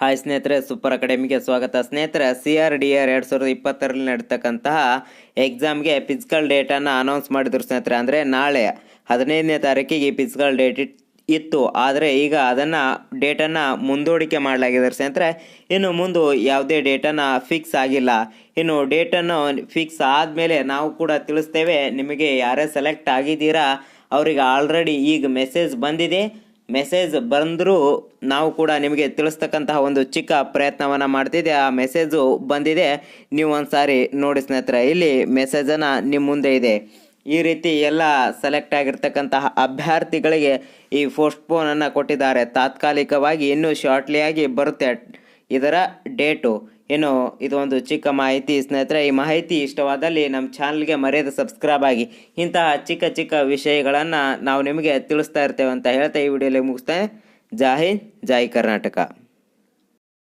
Hi ಸ್ನೇಹಿತರೆ, super ಅಕಾಡೆಮಿಗೆ ಸ್ವಾಗತ. ಸ್ನೇಹಿತರೆ, CRDR 2020ರಲ್ಲಿ ನಡೀತಕ್ಕಂತಹ ಎಕ್ಸಾಮ್ಗೆ ಫಿಸಿಕಲ್ ಡೇಟನ್ನು ಅನೌನ್ಸ್ ಮಾಡಿದ್ರು ಸ್ನೇಹಿತರೆ. ಅಂದರೆ ನಾಳೆ 15ನೇ ತಾರೀಕಿಗೆ ಫಿಸಿಕಲ್ ಡೇಟ್ ಇತ್ತು. ಆದರೆ ಈಗ ಅದನ್ನು ಡೇಟನ್ನು ಮುಂದೂಡಿಕೆ ಮಾಡಲಾಗಿದೆ ಸ್ನೇಹಿತರೆ. ಇನ್ನು ಮುಂದೆ ಯಾವುದೇ ಡೇಟನ್ನು ಫಿಕ್ಸ್ ಆಗಿಲ್ಲ. ಇನ್ನು ಡೇಟನ್ನು ಫಿಕ್ಸ್ ಆದಮೇಲೆ ನಾವು ಕೂಡ ತಿಳಿಸ್ತೇವೆ. ನಿಮಗೆ ಯಾರೇ ಸೆಲೆಕ್ಟ್ ಆಗಿದ್ದೀರಾ ಅವರಿಗೆ ಆಲ್ರೆಡಿ ಈಗ ಮೆಸೇಜ್ ಬಂದಿದೆ. ಮೆಸೇಜ್ ಬಂದರೂ ನಾವು ಕೂಡ ನಿಮಗೆ ತಿಳಿಸ್ತಕ್ಕಂತಹ ಒಂದು ಚಿಕ್ಕ ಪ್ರಯತ್ನವನ್ನು ಮಾಡ್ತಿದ್ದೆ. ಆ ಮೆಸೇಜು ಬಂದಿದೆ, ನೀವು ಒಂದು ಸಾರಿ ನೋಡಿ ಸ್ನೇಹಿತರೆ. ಇಲ್ಲಿ ಮೆಸೇಜನ್ನು ನಿಮ್ಮ ಮುಂದೆ ಇದೆ. ಈ ರೀತಿ ಎಲ್ಲ ಸೆಲೆಕ್ಟ್ ಆಗಿರ್ತಕ್ಕಂತಹ ಅಭ್ಯರ್ಥಿಗಳಿಗೆ ಈ ಪೋಸ್ಟ್ಪೋನನ್ನು ಕೊಟ್ಟಿದ್ದಾರೆ. ತಾತ್ಕಾಲಿಕವಾಗಿ ಇನ್ನೂ ಶಾರ್ಟ್ಲಿಯಾಗಿ ಬರುತ್ತೆ ಇದರ ಡೇಟು. ಇನ್ನು ಇದು ಒಂದು ಚಿಕ್ಕ ಮಾಹಿತಿ ಸ್ನೇಹಿತರೆ. ಈ ಮಾಹಿತಿ ಇಷ್ಟವಾದಲ್ಲಿ ನಮ್ಮ ಚಾನಲ್ಗೆ ಮರೆಯದೆ ಸಬ್ಸ್ಕ್ರೈಬ್ ಆಗಿ. ಇಂತಹ ಚಿಕ್ಕ ಚಿಕ್ಕ ವಿಷಯಗಳನ್ನು ನಾವು ನಿಮಗೆ ತಿಳಿಸ್ತಾ ಇರ್ತೇವೆ ಅಂತ ಹೇಳ್ತಾ ಈ ವಿಡಿಯೋಲಿ ಮುಗಿಸ್ತೇನೆ. ಜೈ ಹಿಂದ್, ಜೈ ಕರ್ನಾಟಕ.